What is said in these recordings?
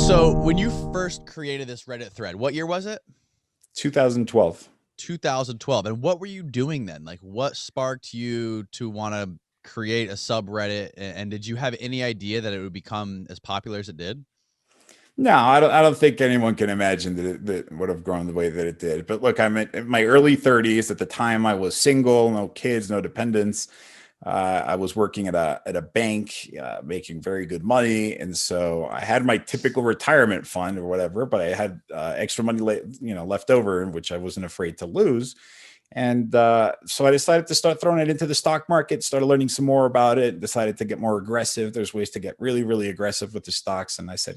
So when you first created this Reddit thread, what year was it? 2012. 2012. And what were you doing then? Like, what sparked you to want to create a subreddit? And did you have any idea that it would become as popular as it did? No, I don't think anyone can imagine that it would have grown the way that it did. But look, I'm in my early 30s. At the time, I was single, no kids, no dependents. I was working at a bank, making very good money, and so I had my typical retirement fund or whatever. But I had extra money, left over, which I wasn't afraid to lose. And so I decided to start throwing it into the stock market, started learning some more about it, decided to get more aggressive. There's ways to get really, really aggressive with the stocks. And I said,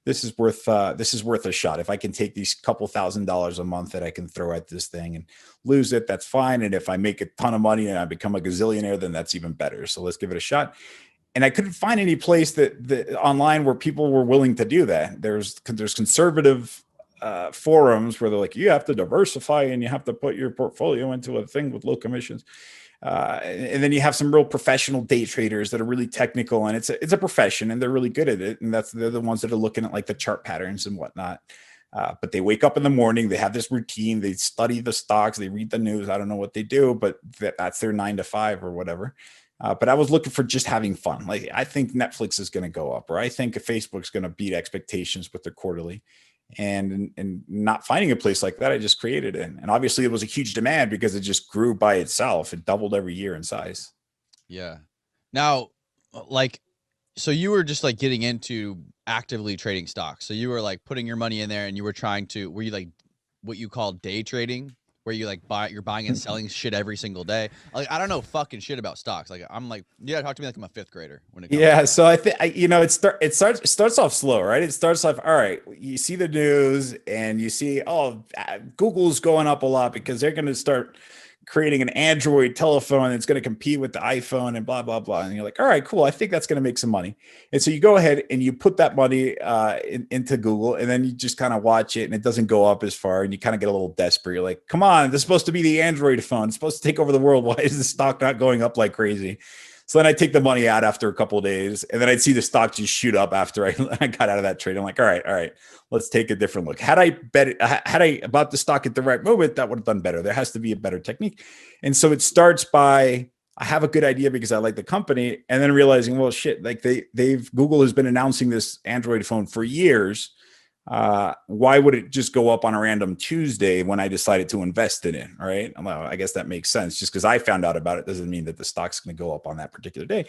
this is worth a shot. If I can take these couple $1,000s a month that I can throw at this thing and lose it, that's fine. And if I make a ton of money and I become a gazillionaire, then that's even better. So let's give it a shot. And I couldn't find any place that online where people were willing to do that. There's conservative forums where they're like, you have to diversify and you have to put your portfolio into a thing with low commissions. And then you have some real professional day traders that are really technical, and it's a profession, and they're really good at it. And they're the ones that are looking at like the chart patterns and whatnot. But they wake up in the morning, they have this routine, they study the stocks, they read the news. I don't know what they do, but that's their 9 to 5 or whatever. But I was looking for just having fun. Like, I think Netflix is going to go up, or I think Facebook's going to beat expectations with their quarterly. And not finding a place like that, I just created it. And obviously it was a huge demand because it just grew by itself. It doubled every year in size. Yeah. Now, like, so you were just like getting into actively trading stocks. So you were like putting your money in there and you were were you like what you call day trading? Where you like you're buying and selling shit every single day. Like, I don't know fucking shit about stocks. Like, I'm like, yeah, talk to me like I'm a fifth grader when it comes to Yeah, that. so I think it starts off slow, right? It starts off, all right. You see the news and you see, Google's going up a lot because they're going to start creating an Android telephone that's going to compete with the iPhone and blah blah blah. And you're like, all right, cool. I think that's going to make some money. And so you go ahead and you put that money into Google, and then you just kind of watch it, and it doesn't go up as far, and you kind of get a little desperate. You're like, come on, this is supposed to be the Android phone. It's supposed to take over the world. Why is the stock not going up like crazy? So then I take the money out after a couple of days, and then I'd see the stock just shoot up after I got out of that trade. I'm like, all right, let's take a different look. Had I bought the stock at the right moment, that would have done better. There has to be a better technique. And so it starts by, I have a good idea because I like the company, and then realizing, well, shit, like Google has been announcing this Android phone for years. Why would it just go up on a random Tuesday when I decided to invest in it? Right. Well, I guess that makes sense. Just because I found out about it doesn't mean that the stock's going to go up on that particular day.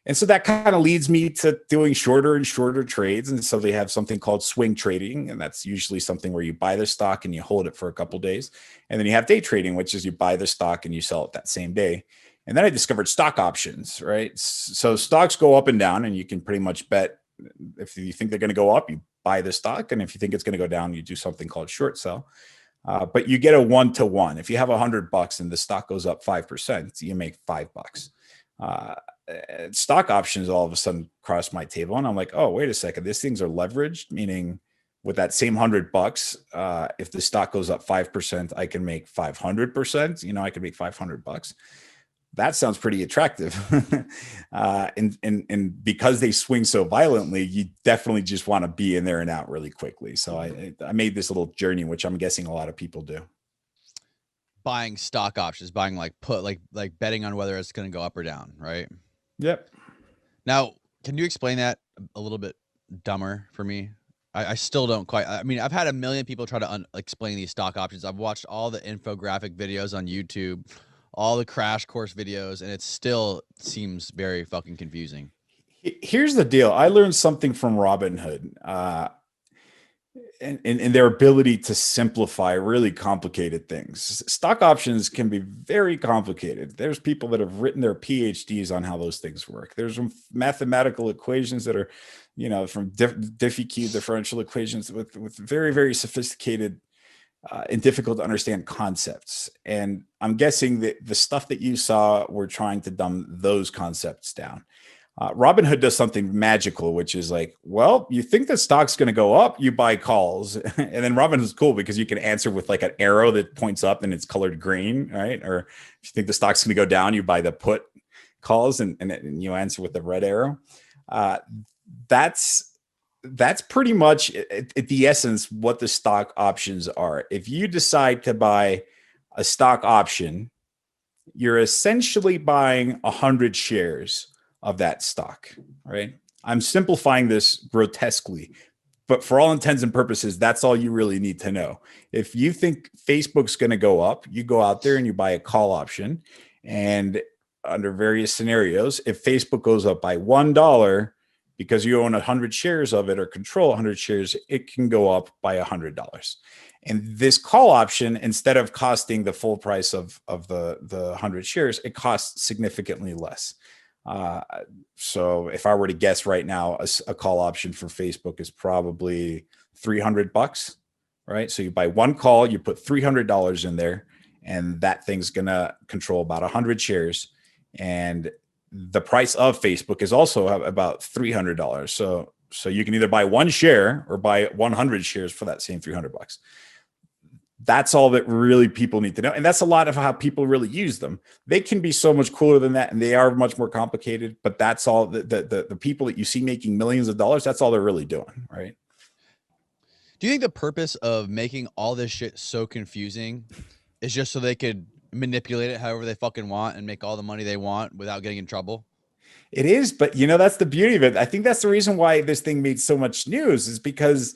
And so that kind of leads me to doing shorter and shorter trades. And so they have something called swing trading. And that's usually something where you buy the stock and you hold it for a couple of days. And then you have day trading, which is you buy the stock and you sell it that same day. And then I discovered stock options, right? So stocks go up and down, and you can pretty much bet if you think they're going to go up, you buy the stock. And if you think it's going to go down, you do something called short sell. But you get a 1-to-1. If you have $100 and the stock goes up 5%, you make $5. Stock options all of a sudden cross my table, and I'm like, oh, wait a second, these things are leveraged, meaning with that same $100, if the stock goes up 5%, I can make 500%. I can make $500. That sounds pretty attractive. And because they swing so violently, you definitely just want to be in there and out really quickly. So I made this little journey, which I'm guessing a lot of people do. Buying stock options, buying like like betting on whether it's going to go up or down, right? Yep. Now, can you explain that a little bit dumber for me? I still don't quite. I mean, I've had a million people try to explain these stock options. I've watched all the infographic videos on YouTube, all the crash course videos, and it still seems very fucking confusing. Here's the deal. I learned something from Robinhood, and their ability to simplify really complicated things. Stock options can be very complicated. There's people that have written their PhDs on how those things work. There's some mathematical equations that are, from Diffie-Q differential equations with very, very sophisticated and difficult to understand concepts. And I'm guessing that the stuff that you saw, we're trying to dumb those concepts down. Robinhood does something magical, which is like, well, you think the stock's going to go up, you buy calls. And then Robinhood's cool because you can answer with like an arrow that points up and it's colored green, right? Or if you think the stock's going to go down, you buy the put calls and you answer with the red arrow. That's that's pretty much at the essence what the stock options are. If you decide to buy a stock option, you're essentially buying 100 shares of that stock, right? I'm simplifying this grotesquely, but for all intents and purposes, that's all you really need to know. If you think Facebook's going to go up, you go out there and you buy a call option. And under various scenarios, if Facebook goes up by $1 because you own 100 shares of it or control 100 shares, it can go up by $100. And this call option, instead of costing the full price of the 100 shares, it costs significantly less. So if I were to guess right now, a call option for Facebook is probably $300, right? So you buy one call, you put $300 in there, and that thing's gonna control about 100 shares. And the price of Facebook is also about $300. So you can either buy one share or buy 100 shares for that same $300. That's all that really people need to know. And that's a lot of how people really use them. They can be so much cooler than that, and they are much more complicated, but that's all the people that you see making millions of dollars, that's all they're really doing, right? Do you think the purpose of making all this shit so confusing is just so they could manipulate it however they fucking want and make all the money they want without getting in trouble? It is, but that's the beauty of it. I think that's the reason why this thing made so much news, is because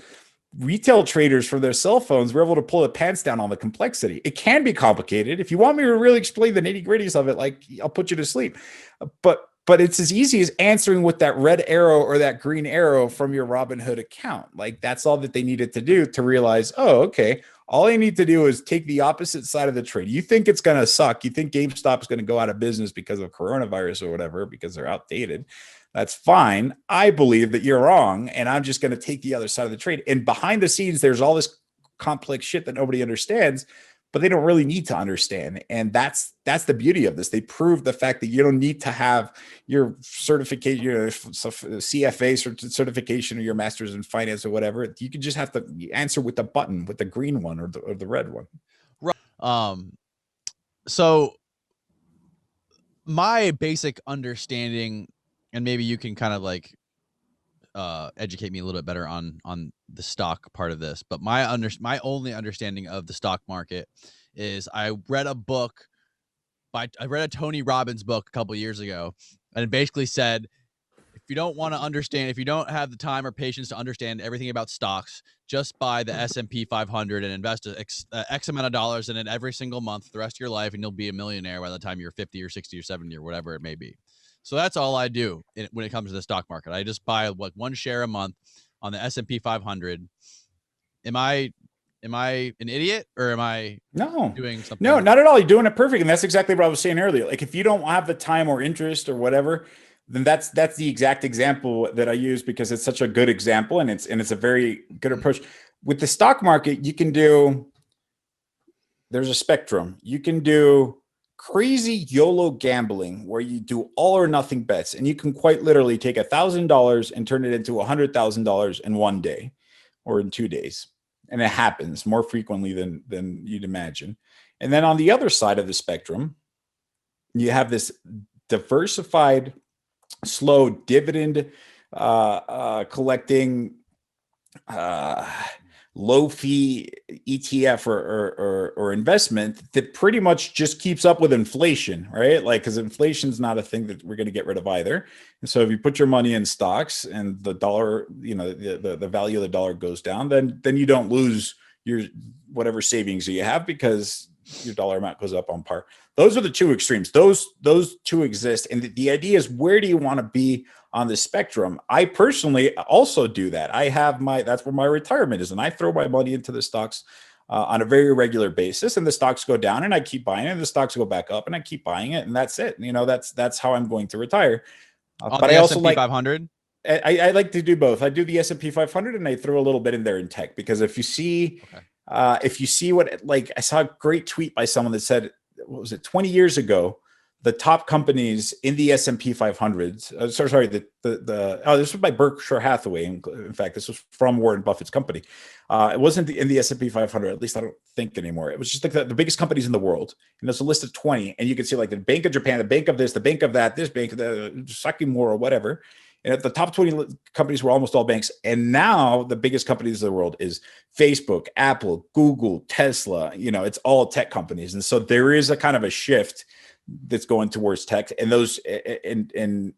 retail traders for their cell phones were able to pull the pants down on the complexity. It can be complicated. If you want me to really explain the nitty-gritties of it, like, I'll put you to sleep. But it's as easy as answering with that red arrow or that green arrow from your Robinhood account. Like, that's all that they needed to do to realize, oh, okay, all I need to do is take the opposite side of the trade. You think it's going to suck. You think GameStop is going to go out of business because of coronavirus or whatever, because they're outdated. That's fine. I believe that you're wrong, and I'm just going to take the other side of the trade. And behind the scenes, there's all this complex shit that nobody understands, but they don't really need to understand. And that's the beauty of this. They prove the fact that you don't need to have your certification, your CFA certification, or your master's in finance or whatever. You can just have to answer with the button, with the green one or the red one. Right. So my basic understanding, and maybe you can kind of like educate me a little bit better on the stock part of this, but my only understanding of the stock market is I read a Tony Robbins book a couple years ago, and it basically said, if you don't want to understand, if you don't have the time or patience to understand everything about stocks, just buy the S&P 500 and invest X amount of dollars in it every single month for the rest of your life, and you'll be a millionaire by the time you're 50 or 60 or 70 or whatever it may be. So that's all I do when it comes to the stock market. I just buy one share a month on the S&P 500. Am I an idiot, or am I doing something? No, not at all. You're doing it perfect. And that's exactly what I was saying earlier. Like, if you don't have the time or interest or whatever, then that's the exact example that I use, because it's such a good example, and it's a very good approach. With the stock market, there's a spectrum. You can do crazy YOLO gambling where you do all or nothing bets, and you can quite literally take $1,000 and turn it into $100,000 in one day or in 2 days. And it happens more frequently than you'd imagine. And then on the other side of the spectrum, you have this diversified, slow dividend collecting, low fee ETF or investment that pretty much just keeps up with inflation, right? Like, because inflation's not a thing that we're going to get rid of either. And so if you put your money in stocks and the dollar, the value of the dollar goes down, then you don't lose your whatever savings you have, because your dollar amount goes up on par. Those are the two extremes. Those two exist. And the idea is, where do you want to be on the spectrum? I personally also do that. That's where my retirement is. And I throw my money into the stocks on a very regular basis, and the stocks go down and I keep buying it, and the stocks go back up and I keep buying it. And that's it. That's how I'm going to retire. But I also like 500. I like to do both. I do the S&P 500, and I throw a little bit in there in tech, because if you see, I saw a great tweet by someone that said, what was it, 20 years ago, the top companies in the S&P 500, this was by Berkshire Hathaway. In fact, this was from Warren Buffett's company. It wasn't in the S&P 500, at least I don't think anymore. It was just like the biggest companies in the world. And there's a list of 20, and you can see like the Bank of Japan, the Bank of this, the Bank of that, this bank, the Sakimura or whatever. And the top 20 companies were almost all banks. And now the biggest companies in the world is Facebook, Apple, Google, Tesla. It's all tech companies. And so there is a kind of a shift that's going towards tech, and those and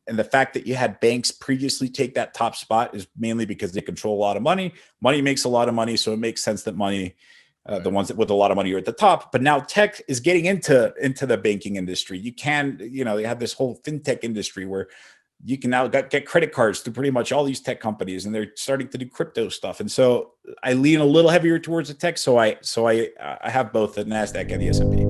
the fact that you had banks previously take that top spot is mainly because they control a lot of money. Money makes a lot of money, so it makes sense that money, the ones that with a lot of money are at the top. But now tech is getting into the banking industry. They have this whole fintech industry where you can now get credit cards through pretty much all these tech companies, and they're starting to do crypto stuff. And so I lean a little heavier towards the tech. So I have both the NASDAQ and the S&P.